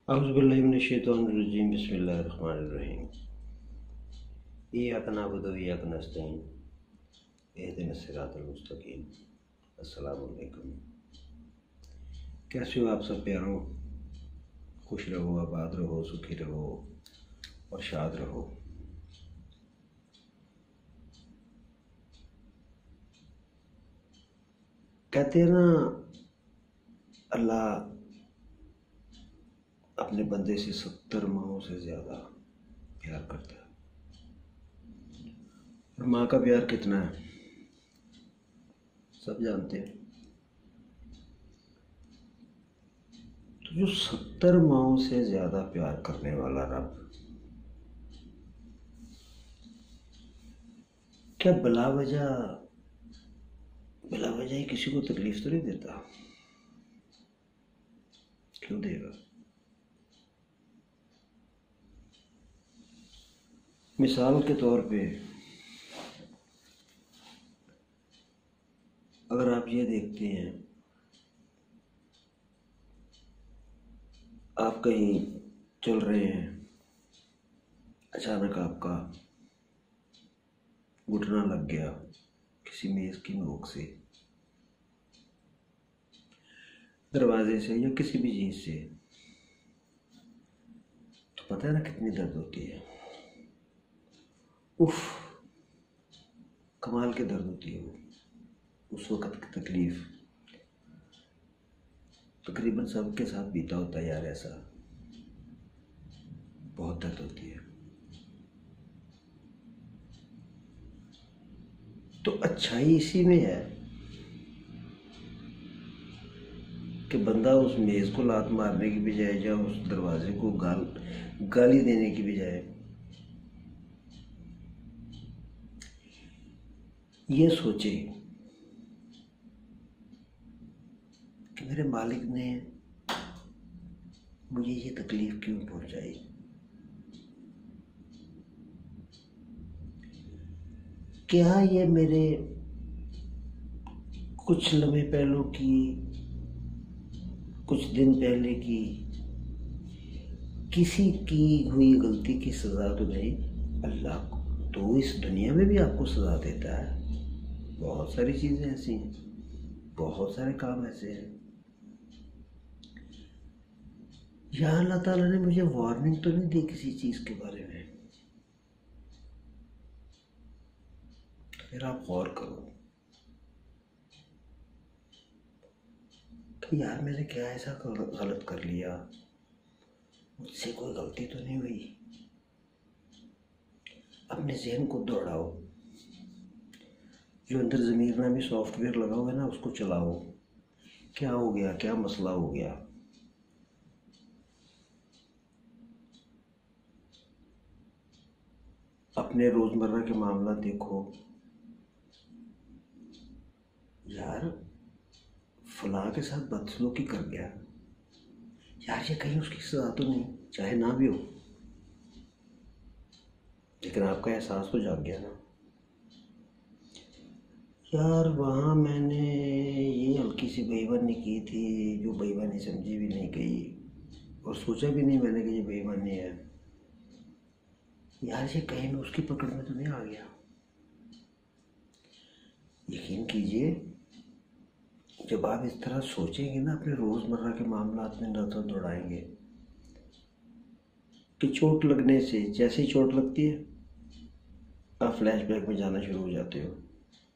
औज़ुबिल्लाहिमिनश्शैतानिर्रजीम बिस्मिल्लाहिर्रहमानिर्रहीम। इय्याका नअबुदु व इय्याका नस्तईन इहदिनस सिरातल मुस्तकीम। अस्सलामु अलैकुम। कैसे हो आप सब प्यारों? खुश रहो, आबाद रहो, सुखी रहो और शाद रहो। कहते हैं ना, अल्लाह अपने बंदे से 70 माहों से ज़्यादा प्यार करता है। और माँ का प्यार कितना है सब जानते हैं। तो जो 70 माहों से ज़्यादा प्यार करने वाला रब क्या बिला वजह ही किसी को तकलीफ तो नहीं देता? क्यों देगा? मिसाल के तौर पे अगर आप ये देखते हैं, आप कहीं चल रहे हैं, अचानक आपका घुटना लग गया किसी मेज़ की नोक से, दरवाजे से या किसी भी चीज़ से, तो पता है ना कितनी दर्द होती है। उफ, कमाल की दर्द होती है वो। उस वक़्त की तकलीफ़ तकरीबन सबके साथ बीता होता है यार, ऐसा बहुत दर्द होती है। तो अच्छाई इसी में है कि बंदा उस मेज़ को लात मारने की बजाय या उस दरवाजे को गाली देने की बजाय ये सोचे कि मेरे मालिक ने मुझे ये तकलीफ क्यों पहुंचाई। क्या ये मेरे कुछ लम्हे पहलू की, कुछ दिन पहले की किसी की हुई गलती की सज़ा तो नहीं? अल्लाह तो इस दुनिया में भी आपको सज़ा देता है। बहुत सारी चीज़ें ऐसी हैं, बहुत सारे काम ऐसे हैं। या अल्लाह ताला ने मुझे वार्निंग तो नहीं दी किसी चीज़ के बारे में? तो फिर आप गौर करो कि यार मैंने क्या ऐसा गलत कर लिया, मुझसे कोई गलती तो नहीं हुई। अपने ज़हन को दौड़ाओ, जो अंदर ज़मीर नामी सॉफ्टवेयर लगा हुआ है ना, उसको चलाओ। क्या हो गया, क्या मसला हो गया? अपने रोज़मर्रा के मामला देखो, यार फलां के साथ बदसलूकी कर गया, यार ये कहीं उसकी सज़ा तो नहीं? चाहे ना भी हो, लेकिन आपका एहसास तो जाग गया ना, यार वहाँ मैंने ये हल्की सी बेईमानी की थी जो बेईमानी समझी भी नहीं गई और सोचा भी नहीं मैंने कि ये बेईमानी है। यार ये कहीं मैं उसकी पकड़ में तो नहीं आ गया? यकीन कीजिए, जब आप इस तरह सोचेंगे ना, अपने रोज़मर्रा के मामलात में नज़र दौड़ाएंगे कि चोट लगने से जैसे ही चोट लगती है आप फ्लैशबैक में जाना शुरू हो जाते हो,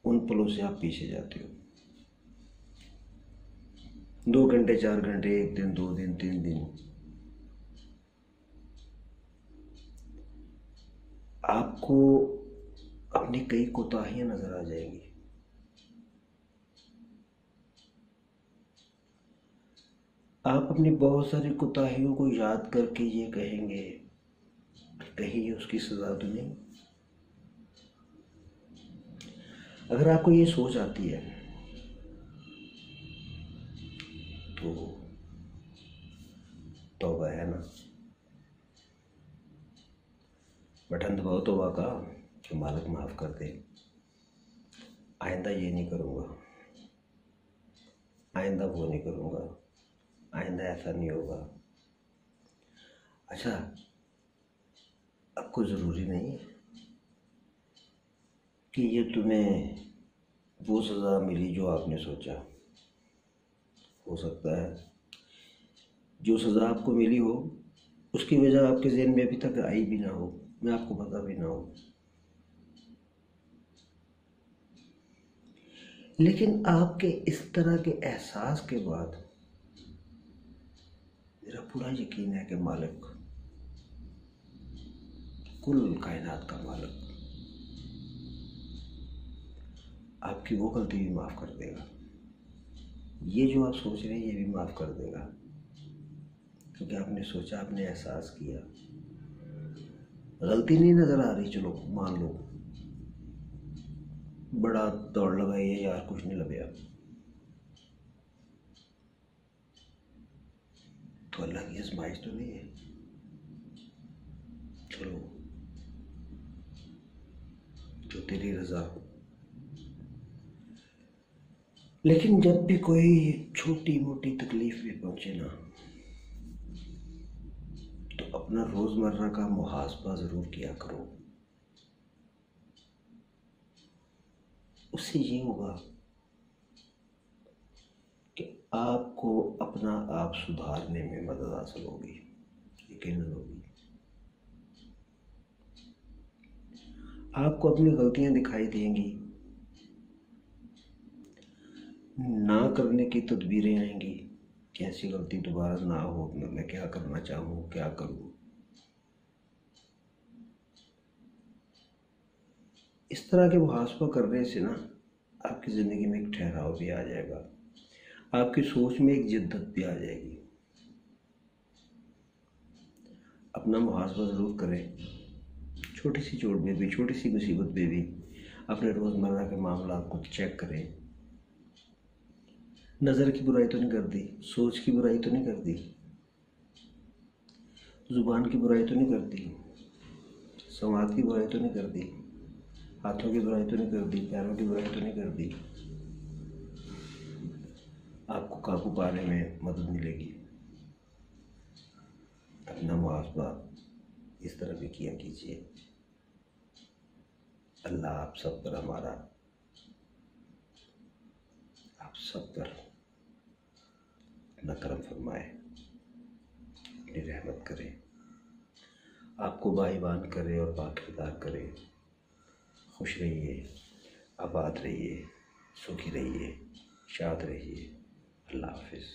उन पलों से आप पीछे जाते हो। 2 घंटे 4 घंटे, 1 दिन 2 दिन 3 दिन, आपको अपनी कई कोताहियां नजर आ जाएंगी। आप अपनी बहुत सारी कोताहियों को याद करके ये कहेंगे कहीं ये उसकी सजा तो नहीं? अगर आपको ये सोच आती है तो तौबा है ना, बटन दबाओ तौबा का कि मालिक माफ़ कर दे, आइंदा ये नहीं करूँगा, आइंदा वो नहीं करूँगा, आइंदा ऐसा नहीं होगा। अच्छा, आपको ज़रूरी नहीं है कि ये तुम्हें वो सज़ा मिली जो आपने सोचा। हो सकता है जो सज़ा आपको मिली हो उसकी वजह आपके ज़हन में अभी तक आई भी ना हो, मैं आपको पता भी ना हो। लेकिन आपके इस तरह के एहसास के बाद मेरा पूरा यकीन है कि मालिक, कुल कायनात का मालिक, आपकी वो गलती भी माफ़ कर देगा। ये जो आप सोच रहे हैं ये भी माफ़ कर देगा, क्योंकि आपने सोचा, आपने एहसास किया। गलती नहीं नज़र आ रही, चलो मान लो, बड़ा दौड़ लगाई है यार, कुछ नहीं लगे, तो अल्लाह की आजमाइश तो नहीं है। चलो, जो तेरी रज़ा। लेकिन जब भी कोई छोटी मोटी तकलीफ भी पहुंचे ना, तो अपना रोज़मर्रा का मुहासबा ज़रूर किया करो। उससे ये होगा कि आपको अपना आप सुधारने में मदद हासिल होगी, यकीनन होगी। आपको अपनी गलतियां दिखाई देंगी, ना करने की तदबीरें आएंगी कि ऐसी गलती दोबारा ना हो, मैं क्या करना चाहूँ, क्या करूँ। इस तरह के मुहासबा करने से ना आपकी ज़िंदगी में एक ठहराव भी आ जाएगा, आपकी सोच में एक जिद्दत भी आ जाएगी। अपना मुहासबा ज़रूर करें, छोटी सी चोट में भी, छोटी सी मुसीबत में भी अपने रोज़मर्रा के मामला को चेक करें। नज़र की बुराई तो नहीं कर दी, सोच की बुराई तो नहीं कर दी, ज़ुबान की बुराई तो नहीं कर दी, संवाद की बुराई तो नहीं कर दी, हाथों की बुराई तो नहीं कर दी, पैरों की बुराई तो नहीं कर दी। आपको काबू पाने में मदद मिलेगी। अपना मुहासबा इस तरह भी किया कीजिए। अल्लाह आप सब पर आप सब पर अपना करम फरमाए, अपनी रहमत करे, आपको बाईमान करे और बाकिरदार करे। खुश रहिए, आबाद रहिए, सुखी रहिए, शाद रहिए। अल्लाह हाफिज़।